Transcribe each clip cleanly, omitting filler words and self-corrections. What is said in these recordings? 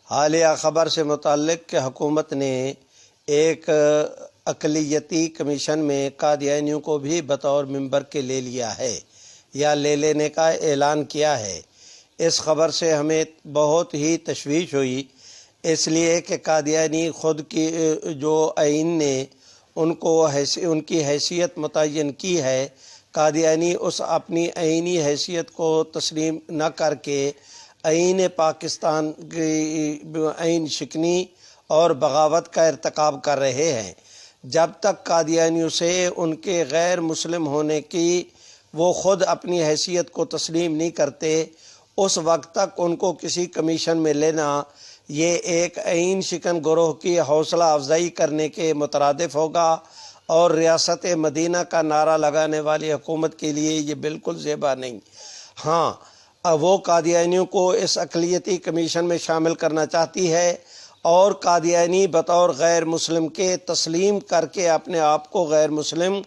حالیہ خبر سے متعلق کہ حکومت نے ایک اقلیتی کمیشن میں قادیانیوں کو بھی بطور ممبر کے لے لیا ہے یا لے لینے کا اعلان کیا ہے۔ اس خبر سے ہمیں بہت ہی تشویش ہوئی، اس لیے کہ قادیانی خود کی جو آئین نے ان کی حیثیت متعین کی ہے، قادیانی اس اپنی آئینی حیثیت کو تسلیم نہ کر کے آئین پاکستان کی آئین شکنی اور بغاوت کا ارتکاب کر رہے ہیں۔ جب تک قادیانیوں سے ان کے غیر مسلم ہونے کی وہ خود اپنی حیثیت کو تسلیم نہیں کرتے، اس وقت تک ان کو کسی کمیشن میں لینا یہ ایک آئین شکن گروہ کی حوصلہ افزائی کرنے کے مترادف ہوگا، اور ریاست مدینہ کا نعرہ لگانے والی حکومت کے لیے یہ بالکل زیبا نہیں۔ ہاں، وہ قادیانیوں کو اس اقلیتی کمیشن میں شامل کرنا چاہتی ہے، اور قادیانی بطور غیر مسلم کے تسلیم کر کے اپنے آپ کو غیر مسلم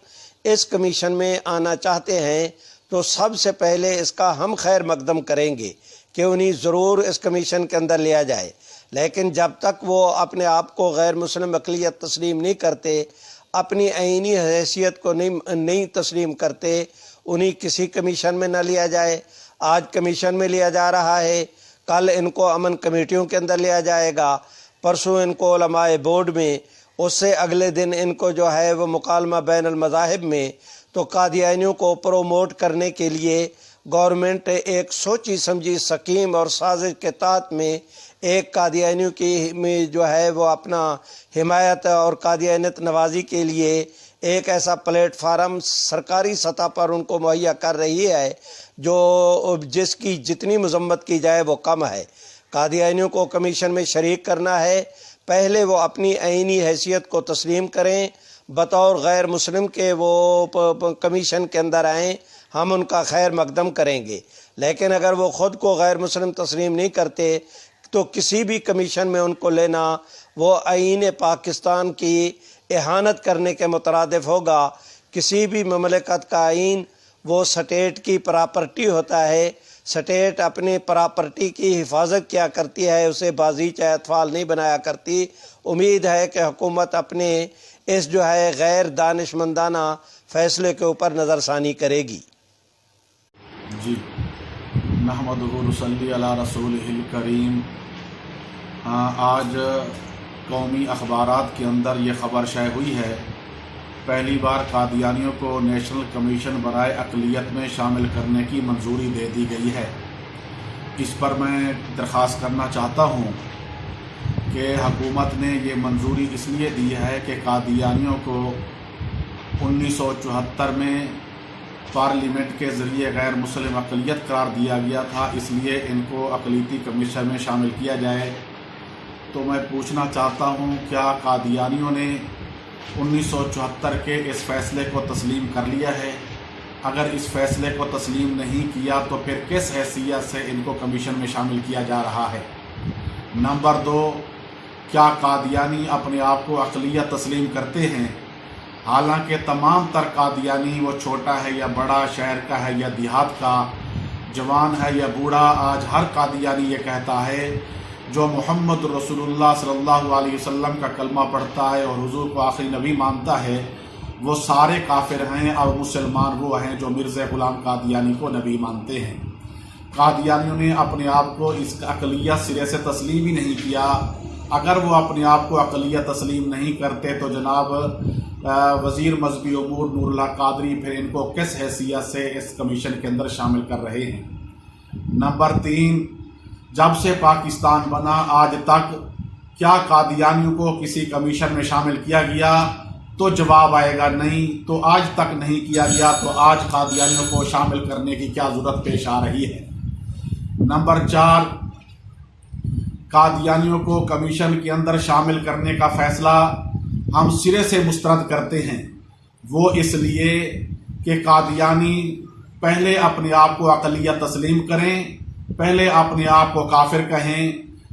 اس کمیشن میں آنا چاہتے ہیں، تو سب سے پہلے اس کا ہم خیر مقدم کریں گے کہ انہیں ضرور اس کمیشن کے اندر لیا جائے۔ لیکن جب تک وہ اپنے آپ کو غیر مسلم اقلیت تسلیم نہیں کرتے، اپنی آئینی حیثیت کو نہیں تسلیم کرتے، انہیں کسی کمیشن میں نہ لیا جائے۔ آج کمیشن میں لیا جا رہا ہے، کل ان کو امن کمیٹیوں کے اندر لیا جائے گا، پرسوں ان کو علماء بورڈ میں، اس سے اگلے دن ان کو جو ہے وہ مکالمہ بین المذاہب میں۔ تو قادیانیوں کو پروموٹ کرنے کے لیے گورنمنٹ ایک سوچی سمجھی سکیم اور سازش کے تحت میں ایک قادیانیوں کی میں جو ہے وہ اپنا حمایت اور قادیانیت نوازی کے لیے ایک ایسا پلیٹ فارم سرکاری سطح پر ان کو مہیا کر رہی ہے جو جس کی جتنی مذمت کی جائے وہ کم ہے۔ قادیانیوں کو کمیشن میں شریک کرنا ہے، پہلے وہ اپنی آئینی حیثیت کو تسلیم کریں، بطور غیر مسلم کے وہ کمیشن کے اندر آئیں، ہم ان کا خیر مقدم کریں گے۔ لیکن اگر وہ خود کو غیر مسلم تسلیم نہیں کرتے تو کسی بھی کمیشن میں ان کو لینا وہ آئین پاکستان کی اہانت کرنے کے مترادف ہوگا۔ کسی بھی مملکت کا آئین وہ سٹیٹ کی پراپرٹی ہوتا ہے، سٹیٹ اپنی پراپرٹی کی حفاظت کیا کرتی ہے، اسے بازیچہ اطفال نہیں بنایا کرتی۔ امید ہے کہ حکومت اپنے اس جو ہے غیر دانشمندانہ فیصلے کے اوپر نظر ثانی کرے گی۔ جی، نحمدہ نصلی علی رسولہ الکریم۔ آج قومی اخبارات کے اندر یہ خبر شائع ہوئی ہے، پہلی بار قادیانیوں کو نیشنل کمیشن برائے اقلیت میں شامل کرنے کی منظوری دے دی گئی ہے۔ اس پر میں درخواست کرنا چاہتا ہوں کہ حکومت نے یہ منظوری اس لیے دی ہے کہ قادیانیوں کو 1974 میں پارلیمنٹ کے ذریعے غیر مسلم اقلیت قرار دیا گیا تھا، اس لیے ان کو اقلیتی کمیشن میں شامل کیا جائے۔ تو میں پوچھنا چاہتا ہوں، کیا قادیانیوں نے 1974 کے اس فیصلے کو تسلیم کر لیا ہے؟ اگر اس فیصلے کو تسلیم نہیں کیا تو پھر کس حیثیت سے ان کو کمیشن میں شامل کیا جا رہا ہے؟ نمبر 2، کیا قادیانی اپنے آپ کو اقلیت تسلیم کرتے ہیں؟ حالانکہ تمام تر قادیانی، وہ چھوٹا ہے یا بڑا، شہر کا ہے یا دیہات کا، جوان ہے یا بوڑھا، آج ہر قادیانی یہ کہتا ہے جو محمد رسول اللہ صلی اللہ علیہ وسلم کا کلمہ پڑھتا ہے اور حضور کو آخری نبی مانتا ہے، وہ سارے کافر ہیں، اور مسلمان وہ ہیں جو مرزا غلام قادیانی کو نبی مانتے ہیں۔ قادیانیوں نے اپنے آپ کو اس اقلیت سرے سے تسلیم ہی نہیں کیا۔ اگر وہ اپنے آپ کو اقلیت تسلیم نہیں کرتے تو جناب وزیر مذہبی امور نور اللہ قادری پھر ان کو کس حیثیت سے اس کمیشن کے اندر شامل کر رہے ہیں؟ نمبر 3، جب سے پاکستان بنا آج تک کیا قادیانیوں کو کسی کمیشن میں شامل کیا گیا؟ تو جواب آئے گا نہیں۔ تو آج تک نہیں کیا گیا تو آج قادیانیوں کو شامل کرنے کی کیا ضرورت پیش آ رہی ہے؟ نمبر 4، قادیانیوں کو کمیشن کے اندر شامل کرنے کا فیصلہ ہم سرے سے مسترد کرتے ہیں، وہ اس لیے کہ قادیانی پہلے اپنے آپ کو اقلیت تسلیم کریں، پہلے اپنے آپ کو کافر کہیں،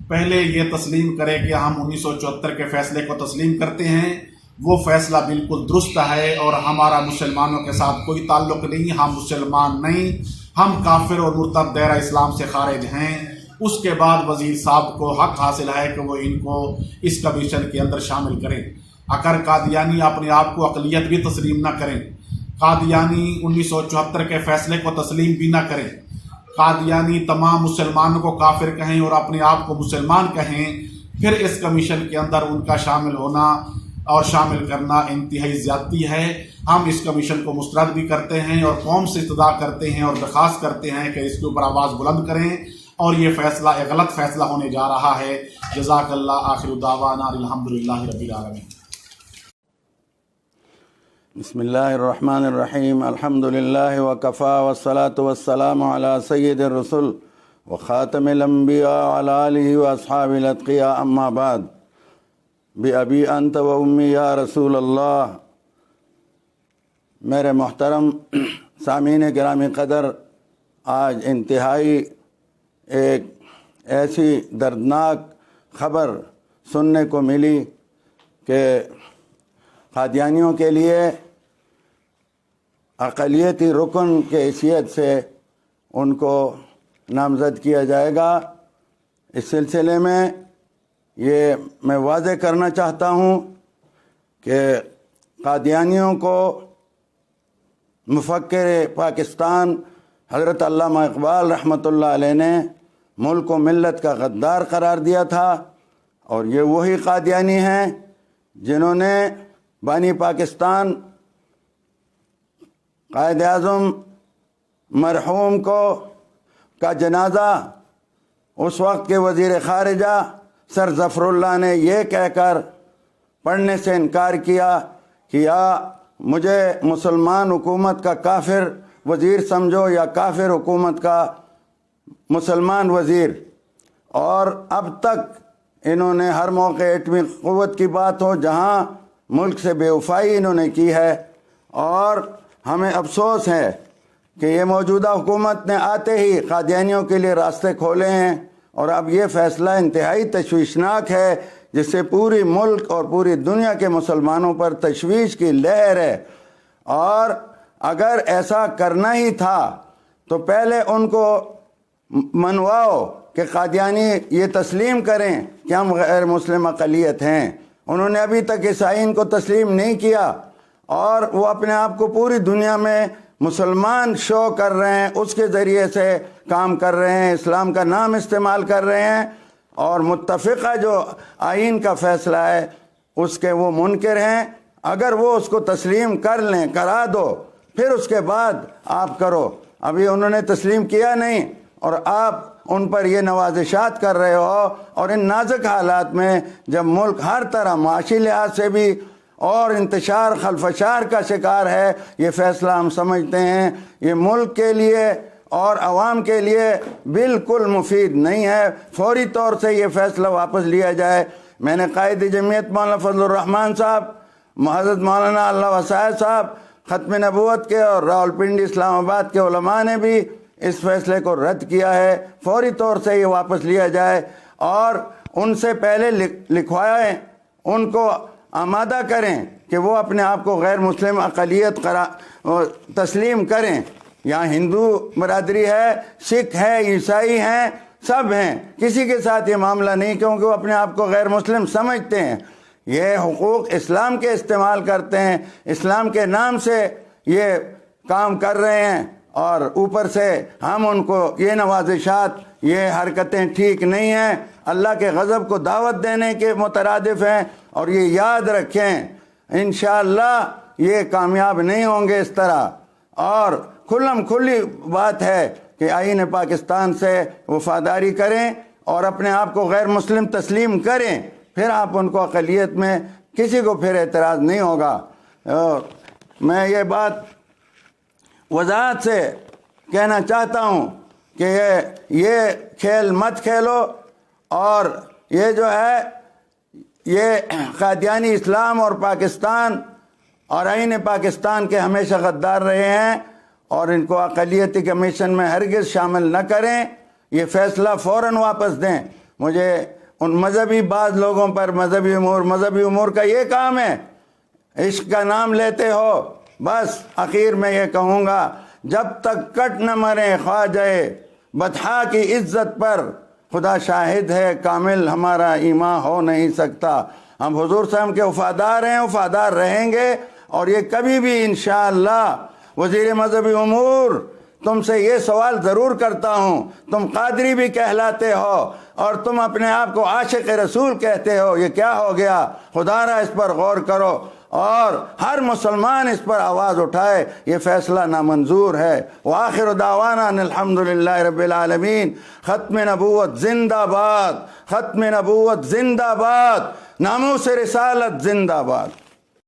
پہلے یہ تسلیم کریں کہ ہم 1974 کے فیصلے کو تسلیم کرتے ہیں۔ وہ فیصلہ بالکل درست ہے اور ہمارا مسلمانوں کے ساتھ کوئی تعلق نہیں، ہم مسلمان نہیں، ہم کافر اور مرتد دائرہ اسلام سے خارج ہیں۔ اس کے بعد وزیر صاحب کو حق حاصل ہے کہ وہ ان کو اس کمیشن کے اندر شامل کریں۔ اگر قادیانی اپنے آپ کو اقلیت بھی تسلیم نہ کریں، قادیانی 1974 کے فیصلے کو تسلیم بھی نہ کریں، قادیانی تمام مسلمانوں کو کافر کہیں اور اپنے آپ کو مسلمان کہیں، پھر اس کمیشن کے اندر ان کا شامل ہونا اور شامل کرنا انتہائی زیادتی ہے۔ ہم اس کمیشن کو مسترد بھی کرتے ہیں اور قوم سے استدعا کرتے ہیں اور درخواست کرتے ہیں کہ اس کے اوپر آواز بلند کریں، اور یہ فیصلہ ایک غلط فیصلہ ہونے جا رہا ہے۔ جزاک اللہ، آخر دعوانا الحمدللہ رب العالمین۔ بسم اللہ الرحمن الرحیم، الحمدللہ وکفا والصلاة والسلام علی سید الرسل وخاتم الانبیاء وعلی آلہ واصحابہ الاتقیاء، اما بعد، بأبی انت و امی یا رسول اللہ۔ میرے محترم سامعین گرامی قدر، آج انتہائی ایک ایسی دردناک خبر سننے کو ملی کہ قادیانیوں کے لیے اقلیتی رکن کے حیثیت سے ان کو نامزد کیا جائے گا۔ اس سلسلے میں یہ میں واضح کرنا چاہتا ہوں کہ قادیانیوں کو مفکر پاکستان حضرت علامہ اقبال رحمۃ اللہ علیہ نے ملک و ملت کا غدار قرار دیا تھا، اور یہ وہی قادیانی ہیں جنہوں نے بانی پاکستان قائد اعظم مرحوم کا جنازہ اس وقت کے وزیر خارجہ سر ظفر اللہ نے یہ کہہ کر پڑھنے سے انکار کیا کہ یا مجھے مسلمان حکومت کا کافر وزیر سمجھو یا کافر حکومت کا مسلمان وزیر، اور اب تک انہوں نے ہر موقع ایٹمی قوت کی بات ہو جہاں ملک سے بے وفائی انہوں نے کی ہے، اور ہمیں افسوس ہے کہ یہ موجودہ حکومت نے آتے ہی قادیانیوں کے لیے راستے کھولے ہیں، اور اب یہ فیصلہ انتہائی تشویشناک ہے جس سے پوری ملک اور پوری دنیا کے مسلمانوں پر تشویش کی لہر ہے۔ اور اگر ایسا کرنا ہی تھا تو پہلے ان کو منواؤ کہ قادیانی یہ تسلیم کریں کہ ہم غیر مسلم اقلیت ہیں۔ انہوں نے ابھی تک عیسائیین کو تسلیم نہیں کیا، اور وہ اپنے آپ کو پوری دنیا میں مسلمان شو کر رہے ہیں، اس کے ذریعے سے کام کر رہے ہیں، اسلام کا نام استعمال کر رہے ہیں، اور متفقہ جو آئین کا فیصلہ ہے اس کے وہ منکر ہیں۔ اگر وہ اس کو تسلیم کر لیں، کرا دو، پھر اس کے بعد آپ کرو۔ ابھی انہوں نے تسلیم کیا نہیں، اور آپ ان پر یہ نوازشات کر رہے ہو، اور ان نازک حالات میں جب ملک ہر طرح معاشی لحاظ سے بھی اور انتشار خلفشار کا شکار ہے، یہ فیصلہ ہم سمجھتے ہیں یہ ملک کے لیے اور عوام کے لیے بالکل مفید نہیں ہے۔ فوری طور سے یہ فیصلہ واپس لیا جائے۔ میں نے قائد جمعیت مولانا فضل الرحمان صاحب، حضرت مولانا اللہ وسائے صاحب، ختم نبوت کے اور راولپنڈی اسلام آباد کے علماء نے بھی اس فیصلے کو رد کیا ہے۔ فوری طور سے یہ واپس لیا جائے، اور ان سے پہلے لکھوائیں، ان کو آمادہ کریں کہ وہ اپنے آپ کو غیر مسلم اقلیت تسلیم کریں۔ یہاں ہندو برادری ہے، سکھ ہے، عیسائی ہیں، سب ہیں، کسی کے ساتھ یہ معاملہ نہیں، کیونکہ وہ اپنے آپ کو غیر مسلم سمجھتے ہیں۔ یہ حقوق اسلام کے استعمال کرتے ہیں، اسلام کے نام سے یہ کام کر رہے ہیں، اور اوپر سے ہم ان کو یہ نوازشات، یہ حرکتیں ٹھیک نہیں ہیں، اللہ کے غضب کو دعوت دینے کے مترادف ہیں، اور یہ یاد رکھیں انشاءاللہ یہ کامیاب نہیں ہوں گے اس طرح۔ اور کھلم کھلی بات ہے کہ آئین پاکستان سے وفاداری کریں اور اپنے آپ کو غیر مسلم تسلیم کریں، پھر آپ ان کو اقلیت میں کسی کو پھر اعتراض نہیں ہوگا۔ میں یہ بات وضاحت سے کہنا چاہتا ہوں کہ یہ کھیل مت کھیلو، اور یہ جو ہے یہ قادیانی اسلام اور پاکستان اور آئین پاکستان کے ہمیشہ غدار رہے ہیں، اور ان کو اقلیتی کمیشن میں ہرگز شامل نہ کریں۔ یہ فیصلہ فوراً واپس دیں۔ مجھے ان مذہبی بعض لوگوں پر مذہبی امور کا یہ کام ہے، عشق کا نام لیتے ہو۔ بس آخر میں یہ کہوں گا، جب تک کٹ نہ مرے خواجہ بطحا کی عزت پر، خدا شاہد ہے کامل ہمارا ایمان ہو نہیں سکتا. ہم حضور صلی اللہ علیہ وسلم کے وفادار ہیں، وفادار رہیں گے، اور یہ کبھی بھی انشاءاللہ وزیر مذہبی امور تم سے یہ سوال ضرور کرتا ہوں، تم قادری بھی کہلاتے ہو اور تم اپنے آپ کو عاشق رسول کہتے ہو، یہ کیا ہو گیا؟ خدا را اس پر غور کرو اور ہر مسلمان اس پر آواز اٹھائے. یہ فیصلہ نامنظور ہے. وآخر دعوانا ان الحمدللہ رب العالمین. ختم نبوت زندہ باد، ختم نبوت زندہ باد، ناموس رسالت زندہ باد.